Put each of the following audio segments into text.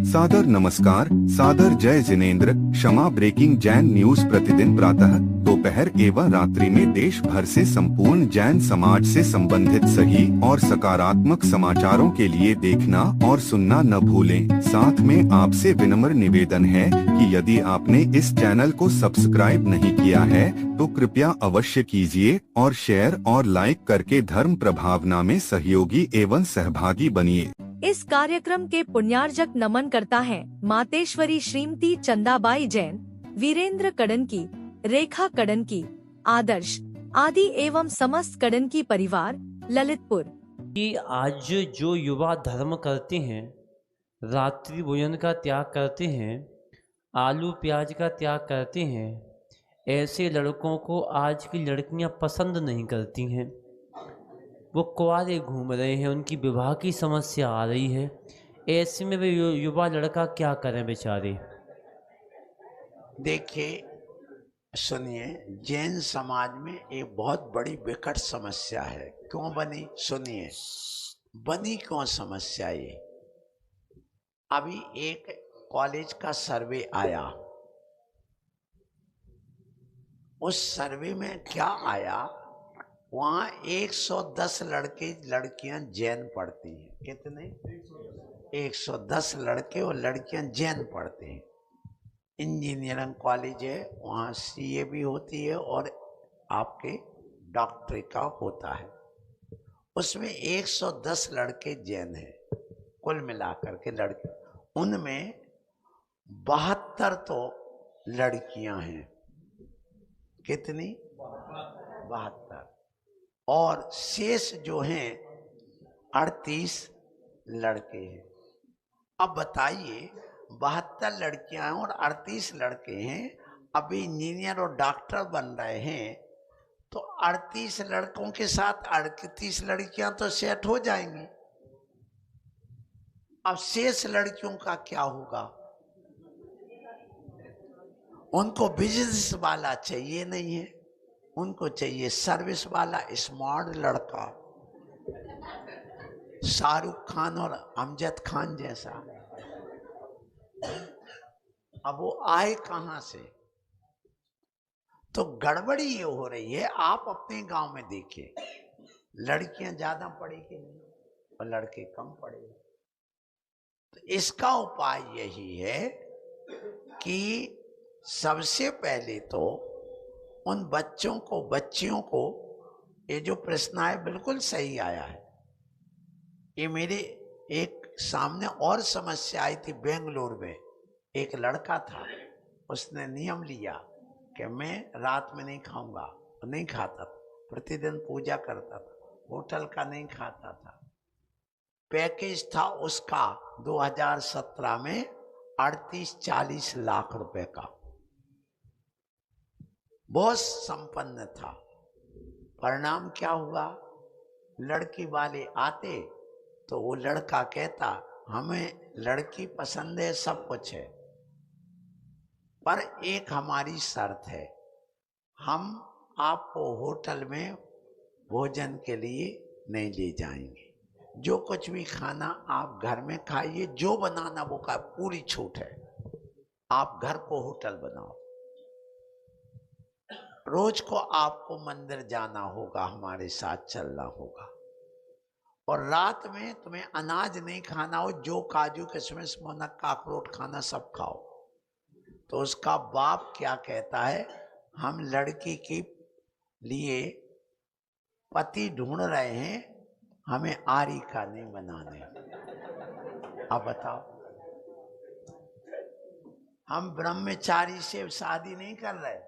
सादर नमस्कार, सादर जय जिनेंद्र। क्षमा ब्रेकिंग जैन न्यूज प्रतिदिन प्रातः, दोपहर एवं रात्रि में देश भर से संपूर्ण जैन समाज से संबंधित सही और सकारात्मक समाचारों के लिए देखना और सुनना न भूलें। साथ में आपसे विनम्र निवेदन है कि यदि आपने इस चैनल को सब्सक्राइब नहीं किया है तो कृपया अवश्य कीजिए और शेयर और लाइक करके धर्म प्रभावना में सहयोगी एवं सहभागी बनिए। इस कार्यक्रम के पुण्यार्जक नमन करता है मातेश्वरी श्रीमती चंदाबाई जैन, वीरेंद्र कड़नकी, रेखा कड़नकी, आदर्श आदि एवं समस्त कड़नकी परिवार, ललितपुर। कि आज जो युवा धर्म करते हैं, रात्रि भोजन का त्याग करते हैं, आलू प्याज का त्याग करते हैं, ऐसे लड़कों को आज की लड़कियां पसंद नहीं करती हैं। वो कुंवारे घूम रहे हैं, उनकी विवाह की समस्या आ रही है। ऐसे में वे युवा लड़का क्या करें बेचारे। देखिए, सुनिए, जैन समाज में एक बहुत बड़ी विकट समस्या है। क्यों बनी? सुनिए, बनी क्यों समस्या ये? अभी एक कॉलेज का सर्वे आया। उस सर्वे में क्या आया, वहां 110 लड़के लड़कियां जैन पढ़ती हैं। कितने? 110 लड़के और लड़कियां जैन पढ़ते हैं। इंजीनियरिंग कॉलेज है, वहाँ सीए भी होती है और आपके डॉक्टरी का होता है। उसमें 110 लड़के जैन हैं, कुल मिलाकर के लड़के। उनमें 72 तो लड़कियां हैं। कितनी? 72। और शेष जो हैं 38 लड़के हैं। अब बताइए, 72 लड़कियां हैं और 38 लड़के हैं। अभी इंजीनियर और डॉक्टर बन रहे हैं तो 38 लड़कों के साथ 38 लड़कियां तो सेट हो जाएंगी। अब शेष लड़कियों का क्या होगा? उनको बिजनेस वाला चाहिए नहीं है, उनको चाहिए सर्विस वाला स्मार्ट लड़का, शाहरुख खान और अमजद खान जैसा। अब वो आए कहां से? तो गड़बड़ी ये हो रही है। आप अपने गांव में देखिए, लड़कियां ज्यादा पढ़ी कि नहीं और लड़के कम पढ़े। तो इसका उपाय यही है कि सबसे पहले तो उन बच्चों को, बच्चियों को, ये जो प्रश्न आया बिल्कुल सही आया है। ये मेरे एक सामने और समस्या आई थी बेंगलोर में। एक लड़का था, उसने नियम लिया कि मैं रात में नहीं खाऊंगा, नहीं खाता था, प्रतिदिन पूजा करता था, होटल का नहीं खाता था। पैकेज था उसका 2017 में 38-40 लाख रुपए का। बहुत संपन्न था। परिणाम क्या हुआ? लड़की वाले आते तो वो लड़का कहता हमें लड़की पसंद है, सब कुछ है, पर एक हमारी शर्त है, हम आपको होटल में भोजन के लिए नहीं ले जाएंगे। जो कुछ भी खाना आप घर में खाइए, जो बनाना वो का पूरी छूट है। आप घर को होटल बनाओ। रोज को आपको मंदिर जाना होगा, हमारे साथ चलना होगा। और रात में तुम्हें अनाज नहीं खाना हो, जो काजू किशमिश मोनक अखरोट खाना सब खाओ। तो उसका बाप क्या कहता है, हम लड़की के लिए पति ढूंढ रहे हैं, हमें आरी का नहीं बनाने। अब बताओ, हम ब्रह्मचारी से शादी नहीं कर रहे,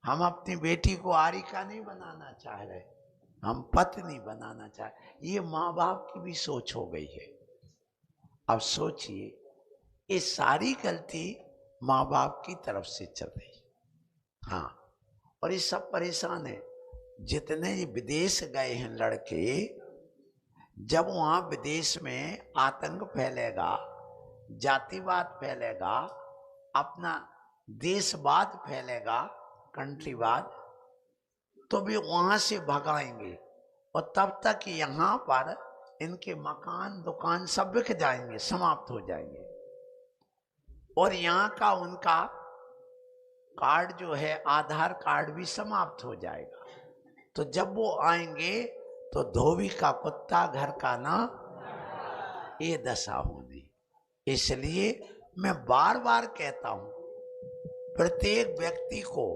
हम अपनी बेटी को आरी का नहीं बनाना चाह रहे, हम पत्नी बनाना चाह रहे। ये माँ बाप की भी सोच हो गई है। अब सोचिए, ये सारी गलती माँ बाप की तरफ से चल रही। हाँ, और ये सब परेशान है। जितने विदेश गए हैं लड़के, जब वहां विदेश में आतंक फैलेगा, जातिवाद फैलेगा, अपना देशवाद फैलेगा, कंट्रीवाद, तो भी वहां से भगाएंगे। और तब तक यहाँ पर इनके मकान दुकान सब बिक जाएंगे, समाप्त हो जाएंगे, और यहाँ का उनका कार्ड जो है आधार कार्ड भी समाप्त हो जाएगा। तो जब वो आएंगे तो धोबी का कुत्ता घर का ना, ये दशा होगी। इसलिए मैं बार बार कहता हूं, प्रत्येक व्यक्ति को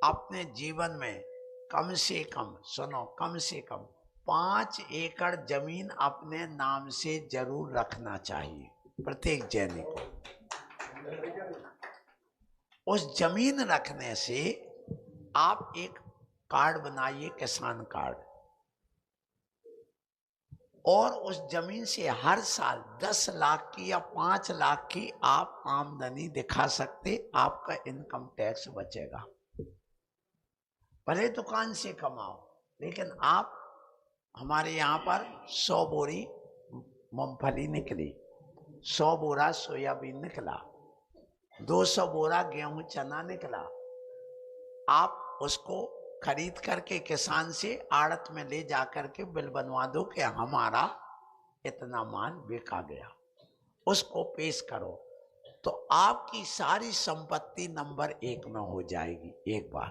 अपने जीवन में कम से कम, सुनो, कम से कम 5 एकड़ जमीन अपने नाम से जरूर रखना चाहिए, प्रत्येक जैनी को। उस जमीन रखने से आप एक कार्ड बनाइए, किसान कार्ड, और उस जमीन से हर साल 10 लाख की या 5 लाख की आप आमदनी दिखा सकते, आपका इनकम टैक्स बचेगा। भले दुकान से कमाओ, लेकिन आप, हमारे यहाँ पर 100 बोरी मूंगफली निकली, 100 बोरा सोयाबीन निकला, 200 बोरा गेहूं चना निकला। आप उसको खरीद करके किसान से आड़त में ले जा करके बिल बनवा दो कि हमारा इतना माल बेचा गया, उसको पेश करो, तो आपकी सारी संपत्ति नंबर 1 में हो जाएगी। एक बार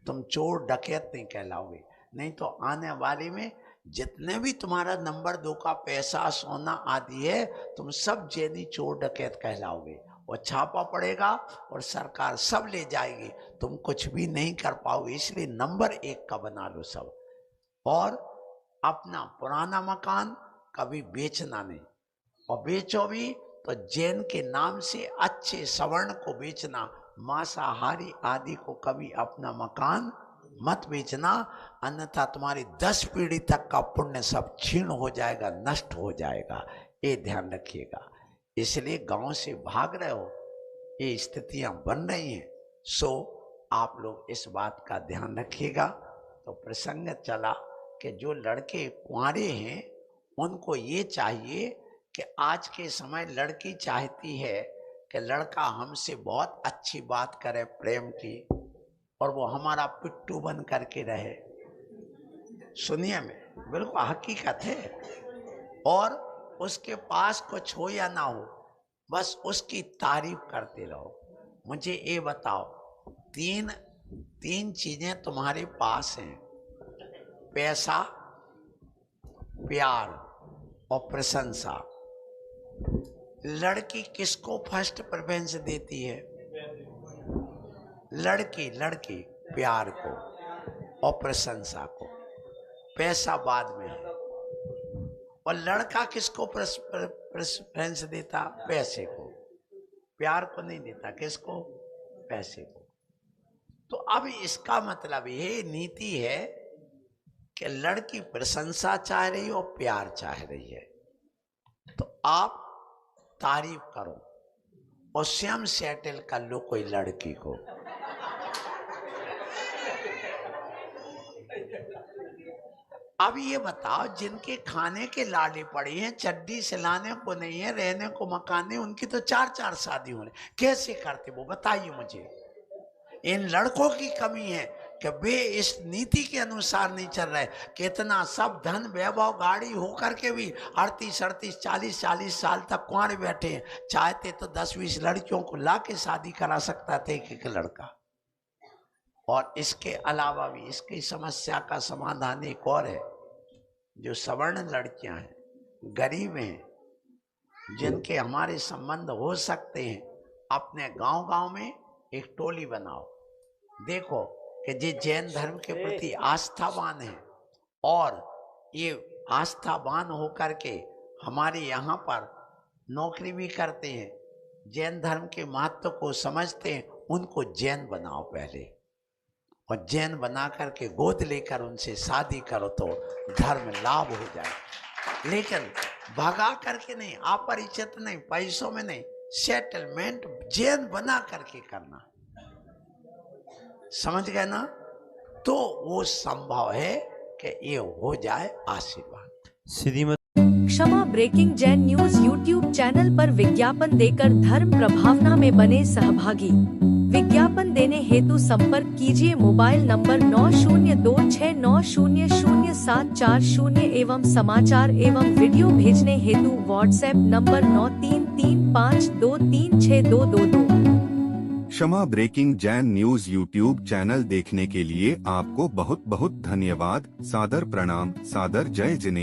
तुम चोर डकैत नहीं कहलाओगे, नहीं तो आने वाले में जितने भी तुम्हारा नंबर 2 का पैसा सोना आदि है, तुम सब जैनी चोर डकैत कहलाओगे, और छापा पड़ेगा और सरकार सब ले जाएगी, तुम कुछ भी नहीं कर पाओगे। इसलिए नंबर 1 का बना लो सब, और अपना पुराना मकान कभी बेचना नहीं, और बेचो भी तो जैन के नाम से अच्छे सवर्ण को बेचना, मांसाहारी आदि को कभी अपना मकान मत बेचना, अन्यथा तुम्हारी 10 पीढ़ी तक का पुण्य सब क्षीण हो जाएगा, नष्ट हो जाएगा। ये ध्यान रखिएगा। इसलिए गांव से भाग रहे हो, ये स्थितियां बन रही हैं, सो आप लोग इस बात का ध्यान रखिएगा। तो प्रसंग चला कि जो लड़के कुंवारे हैं उनको ये चाहिए कि आज के समय लड़की चाहती है कि लड़का हमसे बहुत अच्छी बात करे प्रेम की, और वो हमारा पिट्टू बन करके रहे। सुनिए, में बिल्कुल हकीकत है। और उसके पास कुछ हो या ना हो, बस उसकी तारीफ करते रहो। मुझे ये बताओ, तीन चीजें तुम्हारे पास हैं, पैसा, प्यार और प्रशंसा। लड़की किसको फर्स्ट प्रेफरेंस देती है? लड़की प्यार को और प्रशंसा को, पैसा बाद में है। और लड़का किसको प्रेफरेंस देता? पैसे को, प्यार को नहीं देता। किसको? पैसे को। तो अब इसका मतलब ये नीति है कि लड़की प्रशंसा चाह रही है और प्यार चाह रही है, तो आप तारीफ करो और स्वयं सेटल कर लो कोई लड़की को। अब ये बताओ, जिनके खाने के लाले पड़े हैं, चड्डी सिलाने को नहीं है, रहने को मकान नहीं, उनकी तो 4-4 शादी होने, कैसे करते वो बताइए मुझे। इन लड़कों की कमी है कि वे इस नीति के अनुसार नहीं चल रहे। कितना सब धन वैभव गाड़ी होकर के भी 38, 40 साल तक कुंवारे बैठे हैं। चाहते तो 10-20 लड़कियों को ला के शादी करा सकता थे एक लड़का। और इसके अलावा भी इसकी समस्या का समाधान एक और है। जो सवर्ण लड़कियां हैं, गरीब हैं, जिनके हमारे संबंध हो सकते हैं, अपने गांव में एक टोली बनाओ। देखो कि जे जैन धर्म के प्रति आस्थावान है और ये आस्थावान होकर के हमारे यहाँ पर नौकरी भी करते हैं, जैन धर्म के महत्व को समझते हैं, उनको जैन बनाओ पहले, और जैन बना करके गोद लेकर उनसे शादी करो तो धर्म लाभ हो जाए। लेकिन भगा करके नहीं, अपरिचित नहीं, पैसों में नहीं, सेटलमेंट जैन बना करके करना। समझ गए ना? तो वो संभव है कि ये हो जाए। आशीर्वाद। Shrimati Kshama breaking Jain news YouTube channel पर विज्ञापन देकर धर्म प्रभावना में बने सहभागी। विज्ञापन देने हेतु संपर्क कीजिए मोबाइल नंबर 9026900740 एवं समाचार एवं वीडियो भेजने हेतु WhatsApp number 9335236222। Kshama breaking Jain news YouTube channel देखने के लिए आपको बहुत बहुत धन्यवाद। सादर प्रणाम, सादर जय जिनेंद्र।